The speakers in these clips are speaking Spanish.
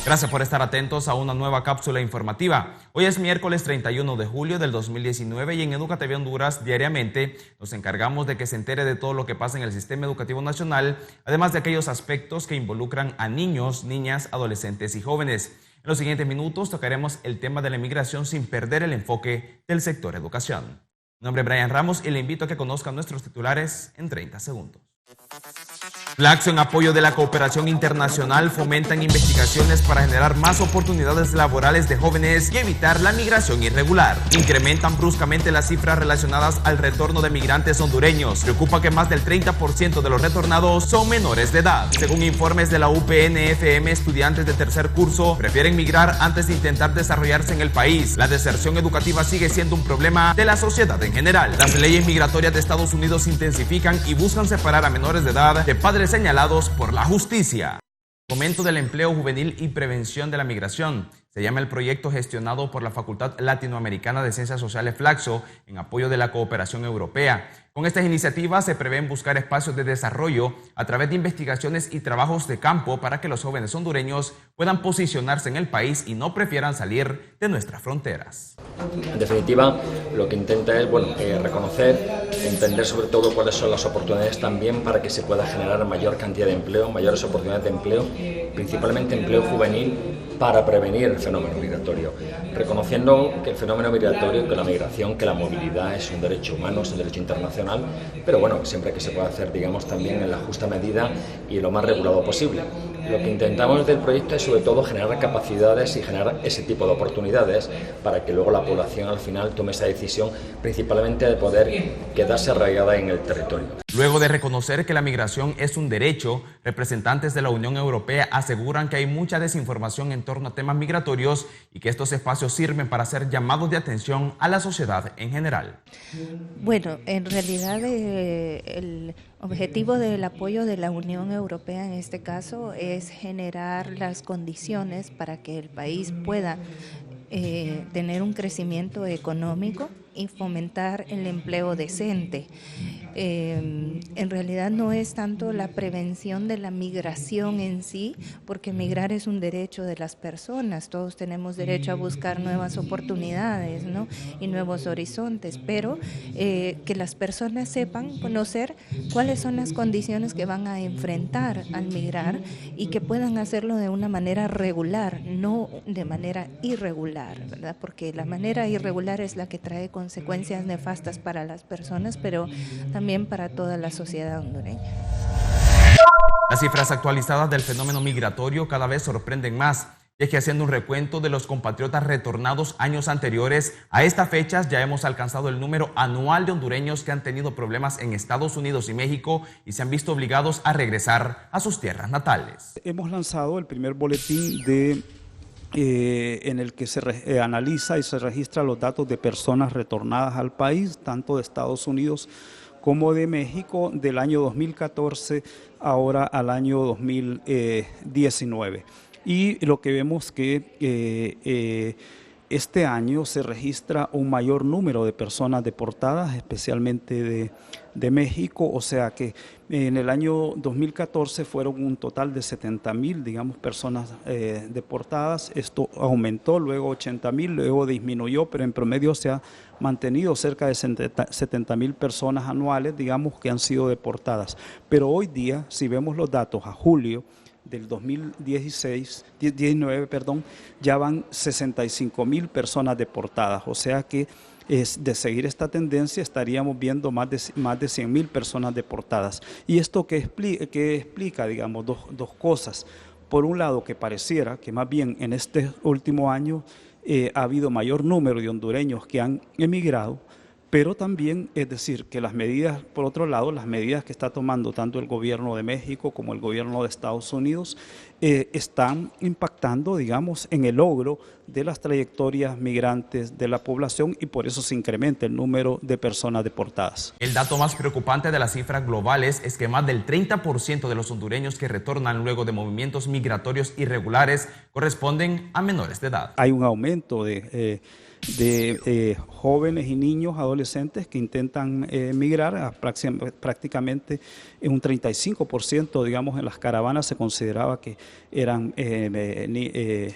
Gracias por estar atentos a una nueva cápsula informativa. Hoy es miércoles 31 de julio del 2019 y en EducaTV Honduras diariamente nos encargamos de que se entere de todo lo que pasa en el sistema educativo nacional, además de aquellos aspectos que involucran a niños, niñas, adolescentes y jóvenes. En los siguientes minutos tocaremos el tema de la inmigración sin perder el enfoque del sector educación. Mi nombre es Brian Ramos y le invito a que conozcan nuestros titulares en 30 segundos. Flaxo, en apoyo de la cooperación internacional, fomentan investigaciones para generar más oportunidades laborales de jóvenes y evitar la migración irregular. Incrementan bruscamente las cifras relacionadas al retorno de migrantes hondureños. Preocupa que más del 30% de los retornados son menores de edad. Según informes de la UPN-FM, estudiantes de tercer curso prefieren migrar antes de intentar desarrollarse en el país. La deserción educativa sigue siendo un problema de la sociedad en general. Las leyes migratorias de Estados Unidos se intensifican y buscan separar a menores de edad de padres señalados por la justicia. Fomento del empleo juvenil y prevención de la migración. Se llama el proyecto gestionado por la Facultad Latinoamericana de Ciencias Sociales Flaxo en apoyo de la cooperación europea. Con estas iniciativas se prevén buscar espacios de desarrollo a través de investigaciones y trabajos de campo para que los jóvenes hondureños puedan posicionarse en el país y no prefieran salir de nuestras fronteras. En definitiva, lo que intenta es reconocer, entender sobre todo cuáles son las oportunidades también para que se pueda generar mayor cantidad de empleo, mayores oportunidades de empleo, principalmente empleo juvenil, para prevenir el fenómeno migratorio, reconociendo que el fenómeno migratorio, que la migración, que la movilidad es un derecho humano, es un derecho internacional, pero bueno, siempre que se pueda hacer, digamos, también en la justa medida y lo más regulado posible. Lo que intentamos del proyecto es sobre todo generar capacidades y generar ese tipo de oportunidades para que luego la población al final tome esa decisión, principalmente de poder quedarse arraigada en el territorio. Luego de reconocer que la migración es un derecho, representantes de la Unión Europea aseguran que hay mucha desinformación en torno a temas migratorios y que estos espacios sirven para hacer llamados de atención a la sociedad en general. Bueno, en realidad el objetivo del apoyo de la Unión Europea en este caso es generar las condiciones para que el país pueda tener un crecimiento económico y fomentar el empleo decente. En realidad no es tanto la prevención de la migración en sí, porque migrar es un derecho de las personas, todos tenemos derecho a buscar nuevas oportunidades, ¿no? Y nuevos horizontes, pero que las personas sepan conocer cuáles son las condiciones que van a enfrentar al migrar y que puedan hacerlo de una manera regular, no de manera irregular, ¿verdad? Porque la manera irregular es la que trae consecuencias nefastas para las personas, pero también para toda la sociedad hondureña. Las cifras actualizadas del fenómeno migratorio cada vez sorprenden más. Y es que haciendo un recuento de los compatriotas retornados años anteriores, a estas fechas ya hemos alcanzado el número anual de hondureños que han tenido problemas en Estados Unidos y México y se han visto obligados a regresar a sus tierras natales. Hemos lanzado el primer boletín en el que se analiza y se registra los datos de personas retornadas al país, tanto de Estados Unidos como de México, del año 2014 ahora al año 2019. Y lo que vemos que este año se registra un mayor número de personas deportadas, especialmente de México, o sea que en el año 2014 fueron un total de 70,000, digamos, personas deportadas. Esto aumentó, luego 80,000, luego disminuyó, pero en promedio se ha mantenido cerca de 70,000 personas anuales, digamos, que han sido deportadas. Pero hoy día, si vemos los datos a julio del 2019, ya van 65,000 personas deportadas, o sea que de seguir esta tendencia estaríamos viendo más de 100,000 personas deportadas. Y esto que explica, digamos, dos cosas. Por un lado, que pareciera que más bien en este último año ha habido mayor número de hondureños que han emigrado, pero también, es decir, que las medidas, por otro lado, las medidas que está tomando tanto el gobierno de México como el gobierno de Estados Unidos están impactando, digamos, en el logro de las trayectorias migrantes de la población y por eso se incrementa el número de personas deportadas. El dato más preocupante de las cifras globales es que más del 30% de los hondureños que retornan luego de movimientos migratorios irregulares corresponden a menores de edad. Hay un aumento jóvenes y niños, adolescentes que intentan emigrar. Prácticamente en un 35%, digamos, en las caravanas se consideraba que eran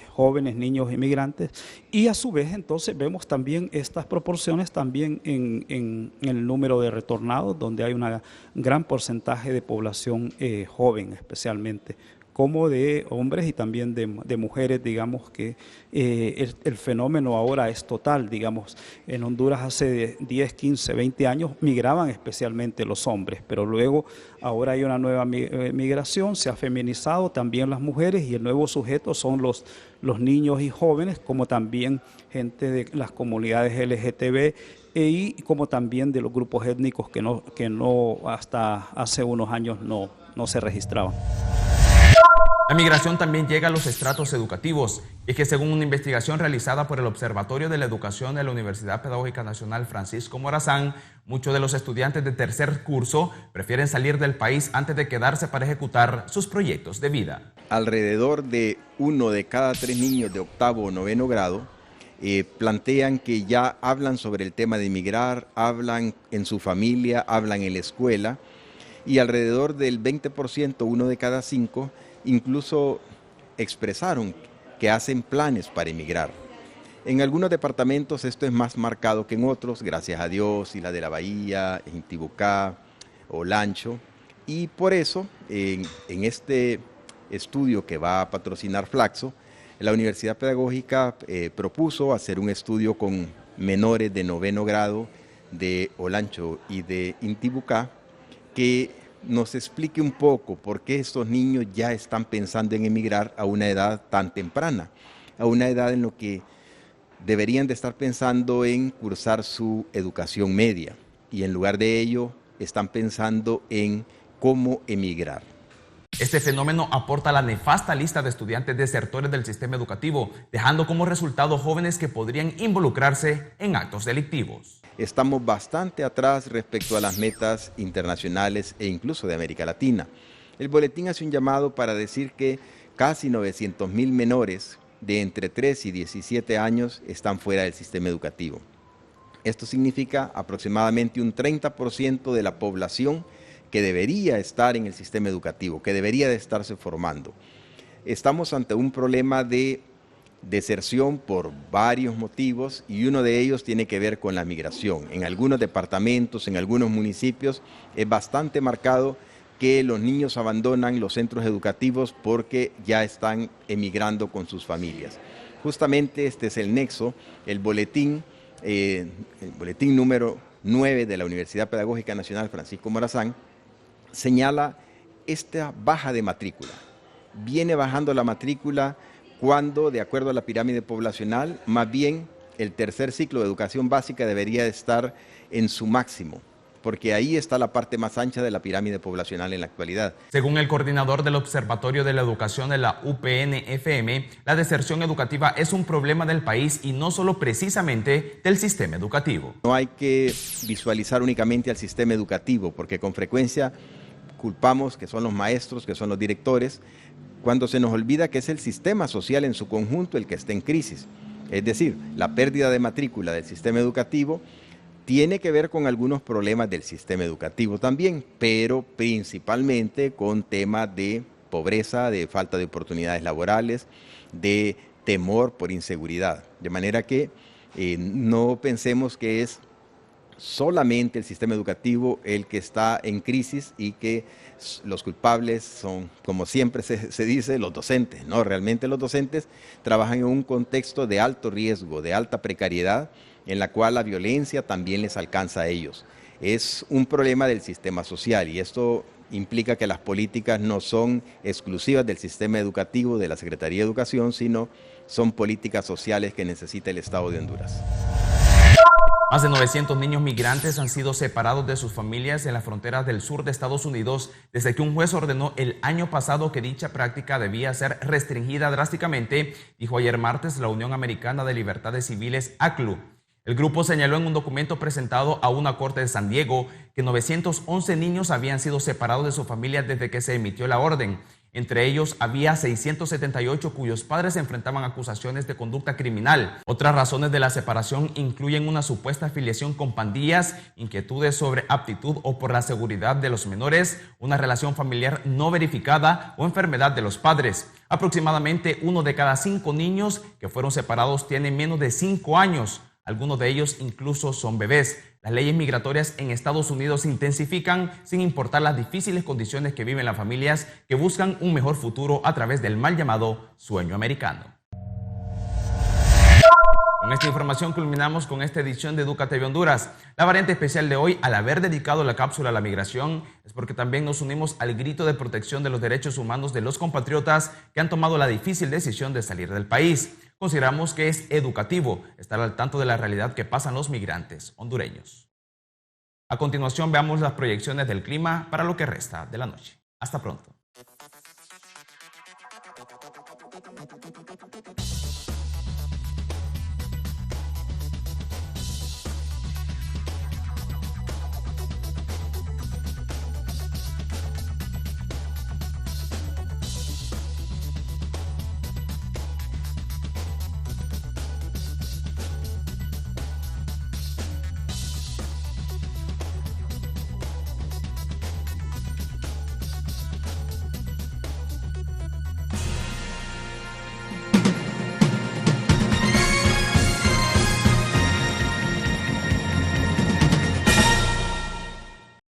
jóvenes, niños inmigrantes, y a su vez entonces vemos también estas proporciones también en el número de retornados, donde hay un gran porcentaje de población joven especialmente, como de hombres y también de mujeres. Digamos que el fenómeno ahora es total. Digamos, en Honduras hace 10, 15, 20 años migraban especialmente los hombres, pero luego ahora hay una nueva migración, se ha feminizado también las mujeres, y el nuevo sujeto son los niños y jóvenes, como también gente de las comunidades LGTB, y como también de los grupos étnicos que no hasta hace unos años no se registraban. La migración también llega a los estratos educativos, y es que según una investigación realizada por el Observatorio de la Educación de la Universidad Pedagógica Nacional Francisco Morazán, muchos de los estudiantes de tercer curso prefieren salir del país antes de quedarse para ejecutar sus proyectos de vida. Alrededor de 1 de cada 3 niños de octavo o noveno grado plantean que ya hablan sobre el tema de emigrar, hablan en su familia, hablan en la escuela, y alrededor del 20%, 1 de cada 5, incluso expresaron que hacen planes para emigrar. En algunos departamentos esto es más marcado que en otros, gracias a Dios, Isla de la Bahía, Intibucá, Olancho, y por eso en este estudio que va a patrocinar Flaxo, la Universidad Pedagógica propuso hacer un estudio con menores de noveno grado de Olancho y de Intibucá, que nos explique un poco por qué estos niños ya están pensando en emigrar a una edad tan temprana, a una edad en la que deberían de estar pensando en cursar su educación media, y en lugar de ello están pensando en cómo emigrar. Este fenómeno aporta la nefasta lista de estudiantes desertores del sistema educativo, dejando como resultado jóvenes que podrían involucrarse en actos delictivos. Estamos bastante atrás respecto a las metas internacionales e incluso de América Latina. El boletín hace un llamado para decir que casi 900,000 menores de entre 3 y 17 años están fuera del sistema educativo. Esto significa aproximadamente un 30% de la población que debería estar en el sistema educativo, que debería de estarse formando. Estamos ante un problema de deserción por varios motivos, y uno de ellos tiene que ver con la migración. En algunos departamentos, en algunos municipios, es bastante marcado que los niños abandonan los centros educativos porque ya están emigrando con sus familias. Justamente este es el nexo. El boletín número 9 de la Universidad Pedagógica Nacional Francisco Morazán señala esta baja de matrícula. Viene bajando la matrícula cuando, de acuerdo a la pirámide poblacional, más bien el tercer ciclo de educación básica debería estar en su máximo, porque ahí está la parte más ancha de la pirámide poblacional en la actualidad. Según el coordinador del Observatorio de la Educación de la UPN-FM, la deserción educativa es un problema del país y no solo precisamente del sistema educativo. No hay que visualizar únicamente al sistema educativo, porque con frecuencia culpamos que son los maestros, que son los directores, cuando se nos olvida que es el sistema social en su conjunto el que está en crisis. Es decir, la pérdida de matrícula del sistema educativo tiene que ver con algunos problemas del sistema educativo también, pero principalmente con temas de pobreza, de falta de oportunidades laborales, de temor por inseguridad. De manera que no pensemos que es solamente el sistema educativo el que está en crisis y que los culpables son, como siempre se dice, los docentes. No, realmente los docentes trabajan en un contexto de alto riesgo, de alta precariedad, en la cual la violencia también les alcanza a ellos. Es un problema del sistema social, y esto implica que las políticas no son exclusivas del sistema educativo, de la Secretaría de Educación, sino son políticas sociales que necesita el Estado de Honduras. Más de 900 niños migrantes han sido separados de sus familias en las fronteras del sur de Estados Unidos desde que un juez ordenó el año pasado que dicha práctica debía ser restringida drásticamente, dijo ayer martes la Unión Americana de Libertades Civiles, ACLU. El grupo señaló en un documento presentado a una corte de San Diego que 911 niños habían sido separados de su familia desde que se emitió la orden. Entre ellos había 678 cuyos padres enfrentaban acusaciones de conducta criminal. Otras razones de la separación incluyen una supuesta afiliación con pandillas, inquietudes sobre aptitud o por la seguridad de los menores, una relación familiar no verificada o enfermedad de los padres. Aproximadamente 1 de cada 5 niños que fueron separados tiene menos de 5 años. Algunos de ellos incluso son bebés. Las leyes migratorias en Estados Unidos se intensifican sin importar las difíciles condiciones que viven las familias que buscan un mejor futuro a través del mal llamado sueño americano. Con esta información culminamos con esta edición de Educa TV Honduras. La variante especial de hoy, al haber dedicado la cápsula a la migración, es porque también nos unimos al grito de protección de los derechos humanos de los compatriotas que han tomado la difícil decisión de salir del país. Consideramos que es educativo estar al tanto de la realidad que pasan los migrantes hondureños. A continuación veamos las proyecciones del clima para lo que resta de la noche. Hasta pronto.